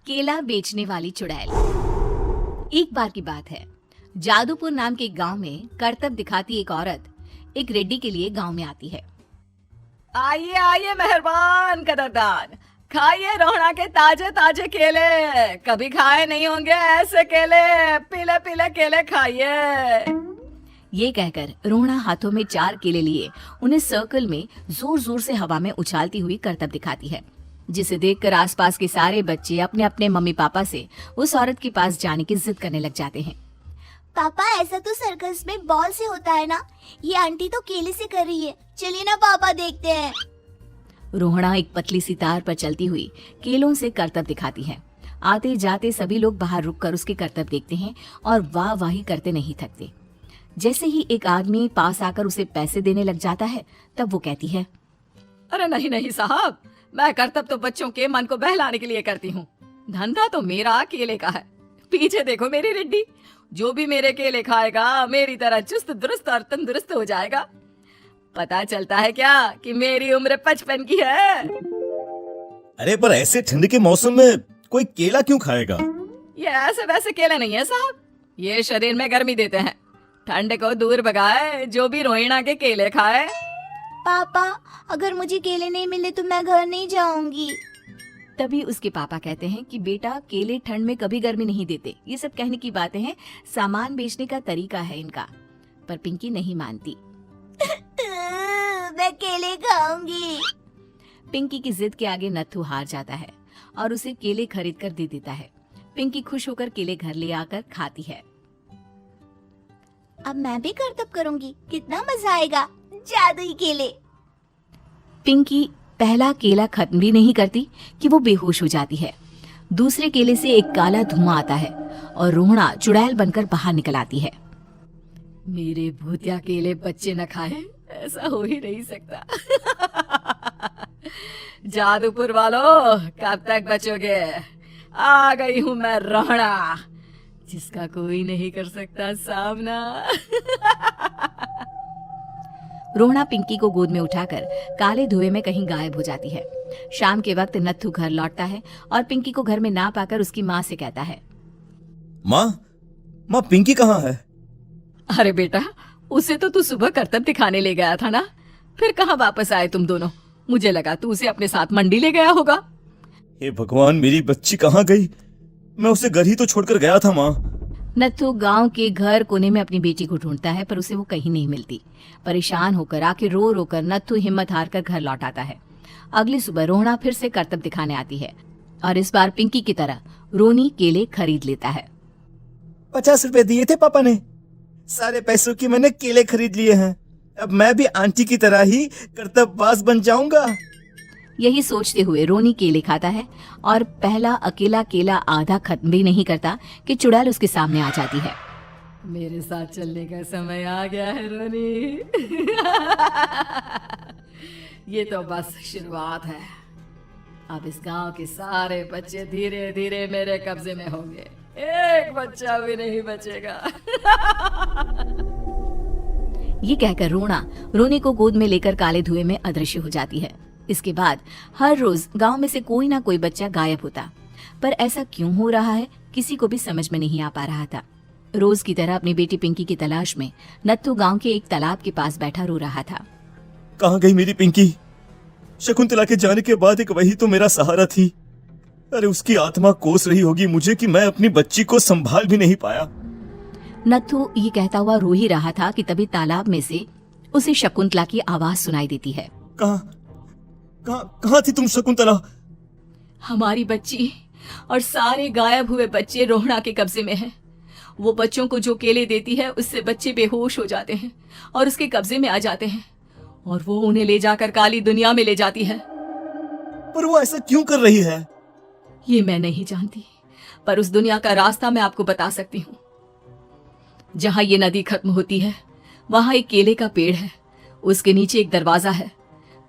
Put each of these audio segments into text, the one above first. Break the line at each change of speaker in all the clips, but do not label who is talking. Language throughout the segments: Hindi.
केला बेचने वाली चुड़ैल। एक बार की बात है, जादूपुर नाम के गांव में करतब दिखाती एक औरत एक रेड्डी के लिए गांव में आती है।
आइए आइए मेहरबान कदरदान, खाइए रोहना के ताजे ताजे केले। कभी खाए नहीं होंगे ऐसे केले, पीले पीले केले खाइए।
ये कहकर रोहना हाथों में 4 केले लिए उन्हें सर्कल में जोर जोर से हवा में उछालती हुई करतब दिखाती है, जिसे देखकर आसपास के सारे बच्चे अपने अपने मम्मी पापा से उस औरत के पास जाने की जिद करने लग जाते हैं।
पापा, ऐसा तो सर्कस में बॉल से होता है ना, ये आंटी तो केले से कर रही है। चलिए ना पापा, देखते हैं।
रोहना एक पतली सी तार पर चलती हुई केलों से करतब दिखाती है। आते जाते सभी लोग बाहर रुककर उसके करतब देखते हैं और वाह वाही करते नहीं थकते। जैसे ही एक आदमी पास आकर उसे पैसे देने लग जाता है, तब वो कहती है,
अरे नहीं नहीं साहब, मैं करतब तो बच्चों के मन को बहलाने के लिए करती हूँ। धंधा तो मेरा केले का है। पीछे देखो मेरी रिड्डी, जो भी मेरे केले खाएगा मेरी तरह चुस्त दुरुस्त और तंदुरुस्त हो जाएगा। पता चलता है क्या कि मेरी उम्र 55 की है।
अरे पर ऐसे ठंड के मौसम में कोई केला क्यों खाएगा?
ये ऐसे वैसे केले नहीं है साहब, ये शरीर में गर्मी देते हैं। ठंड को दूर भगाए जो भी रोहिणा के केले खाए।
पापा, अगर मुझे केले नहीं मिले तो मैं घर नहीं जाऊंगी।
तभी उसके पापा कहते हैं कि बेटा, केले ठंड में कभी गर्मी नहीं देते। ये सब कहने की बातें हैं, सामान बेचने का तरीका है इनका। पर पिंकी नहीं मानती।
मैं केले खाऊंगी।
पिंकी की जिद के आगे नत्थू हार जाता है और उसे केले खरीद कर दे देता है। पिंकी खुश होकर केले घर ले आकर खाती है।
अब मैं भी करतब करूंगी, कितना मजा आएगा। जादुई केले।
पिंकी पहला केला खत्म भी नहीं करती कि वो बेहोश हो जाती है। दूसरे केले से एक काला धुआं आता है और रोहना चुड़ैल बनकर बाहर निकल आती है।
मेरे भूतिया केले बच्चे न खाए, ऐसा हो ही नहीं सकता। जादूपुर वालों, कब तक बचोगे? आ गई हूँ मैं रोहना, जिसका कोई नहीं कर सकता सामना।
रोहना पिंकी को गोद में उठाकर काले धुएं में कहीं गायब हो जाती है। शाम के वक्त नत्थू घर लौटता है और पिंकी को घर में ना पाकर उसकी माँ से कहता है,
माँ पिंकी कहाँ है?
अरे बेटा, उसे तो तू सुबह करतब दिखाने ले गया था ना, फिर कहाँ वापस आए तुम दोनों? मुझे लगा तू उसे अपने साथ मंडी ले गया होगा।
हे भगवान, मेरी बच्ची कहाँ गई? मैं उसे घर ही तो छोड़कर गया था माँ।
नत्थू गांव के घर कोने में अपनी बेटी को ढूंढता है, पर उसे वो कहीं नहीं मिलती। परेशान होकर आखिर रो रो कर नत्थू हिम्मत हार कर घर लौट आता है। अगली सुबह रोहना फिर से करतब दिखाने आती है और इस बार पिंकी की तरह रोनी केले खरीद लेता है।
50 रुपए दिए थे पापा ने, सारे पैसों की मैंने केले खरीद लिए हैं। अब मैं भी आंटी की तरह ही करतबबाज बन जाऊंगा।
यही सोचते हुए रोनी केले खाता है और पहला अकेला केला आधा खत्म भी नहीं करता कि चुड़ैल उसके सामने आ जाती है।
मेरे साथ चलने का समय आ गया है रोनी। ये तो बस शुरुआत है। अब इस गांव के सारे बच्चे धीरे धीरे मेरे कब्जे में होंगे, एक बच्चा भी नहीं बचेगा।
ये कहकर रोनी को गोद में लेकर काले धुएं में अदृश्य हो जाती है। इसके बाद हर रोज गांव में से कोई ना कोई बच्चा गायब होता, पर ऐसा क्यों हो रहा है किसी को भी समझ में नहीं आ पा रहा था। रोज की तरह अपनी बेटी पिंकी की तलाश में नत्थू गांव के एक तालाब के पास बैठा रो रहा था।
कहाँ गई मेरी पिंकी? शकुंतला के जाने के बाद एक वही तो मेरा सहारा थी। अरे उसकी आत्मा कोस रही होगी मुझे कि मैं अपनी बच्ची को संभाल भी नहीं पाया।
नत्थू ये कहता हुआ रो ही रहा था कि तभी तालाब में से उसे शकुंतला की आवाज सुनाई देती है।
कहाँ थी तुम शकुंतला?
हमारी बच्ची और सारे गायब हुए बच्चे रोहना के कब्जे में हैं। वो बच्चों को जो केले देती है उससे बच्चे बेहोश हो जाते हैं और उसके कब्जे में आ जाते हैं और वो उन्हें ले जाकर काली दुनिया में ले जाती है।
पर वो ऐसा क्यों कर रही है?
ये मैं नहीं जानती, पर उस दुनिया का रास्ता मैं आपको बता सकती हूँ। जहाँ ये नदी खत्म होती है वहाँ एक केले का पेड़ है, उसके नीचे एक दरवाजा है,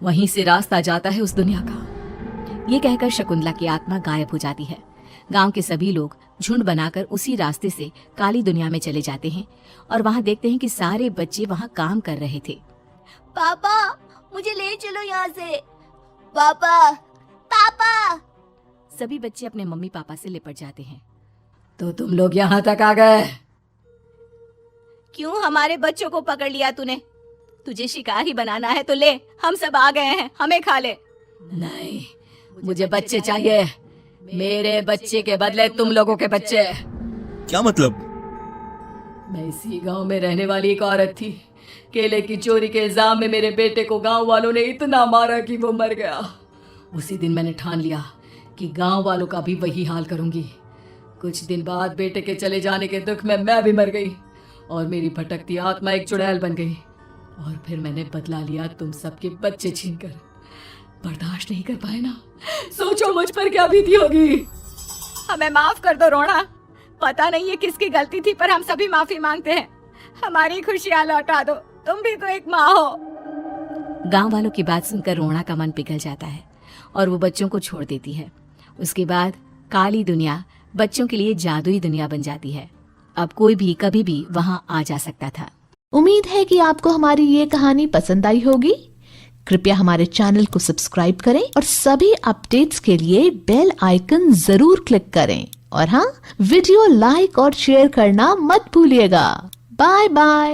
वहीं से रास्ता जाता है उस दुनिया का।
ये कहकर शकुंतला की आत्मा गायब हो जाती है। गांव के सभी लोग झुंड बनाकर उसी रास्ते से काली दुनिया में चले जाते हैं और वहाँ देखते हैं कि सारे बच्चे वहाँ काम कर रहे थे।
पापा, मुझे ले चलो यहाँ से। पापा, पापा।
सभी बच्चे अपने मम्मी पापा से लिपट जाते हैं।
तो तुम लोग यहाँ तक आ गए?
क्यों हमारे बच्चों को पकड़ लिया तूने? तुझे शिकारी बनाना है तो ले, हम सब आ गए हैं, हमें खा ले।
नहीं, मुझे बच्चे चाहिए। मेरे बच्चे के बदले तुम लोगों के बच्चे।
क्या मतलब?
मैं इसी गांव में रहने वाली एक औरत थी। केले की चोरी के इल्जाम में मेरे बेटे को गांव वालों ने इतना मारा कि वो मर गया। उसी दिन मैंने ठान लिया कि गांव वालों का भी वही हाल करूंगी। कुछ दिन बाद बेटे के चले जाने के दुख में मैं भी मर गई और मेरी भटकती आत्मा एक चुड़ैल बन गई। और फिर मैंने बदला लिया तुम सबके बच्चे छीनकर। बर्दाश्त नहीं कर पाए ना? सोचो मुझ पर क्या बीती होगी।
हमें माफ कर दो रोना। पता नहीं ये किसकी गलती थी, पर हम सभी माफी मांगते हैं। हमारी खुशियां लौटा दो, तुम भी तो एक माँ हो। गांव वालों की बात सुनकर रोना का मन पिघल जाता है और वो बच्चों को छोड़ देती है। उसके बाद काली दुनिया बच्चों के लिए जादुई दुनिया बन जाती है। अब कोई भी कभी भी वहां आ जा सकता था।
उम्मीद है कि आपको हमारी ये कहानी पसंद आई होगी। कृपया हमारे चैनल को सब्सक्राइब करें और सभी अपडेट्स के लिए बेल आइकन जरूर क्लिक करें। और हाँ, वीडियो लाइक और शेयर करना मत भूलिएगा। Bye bye.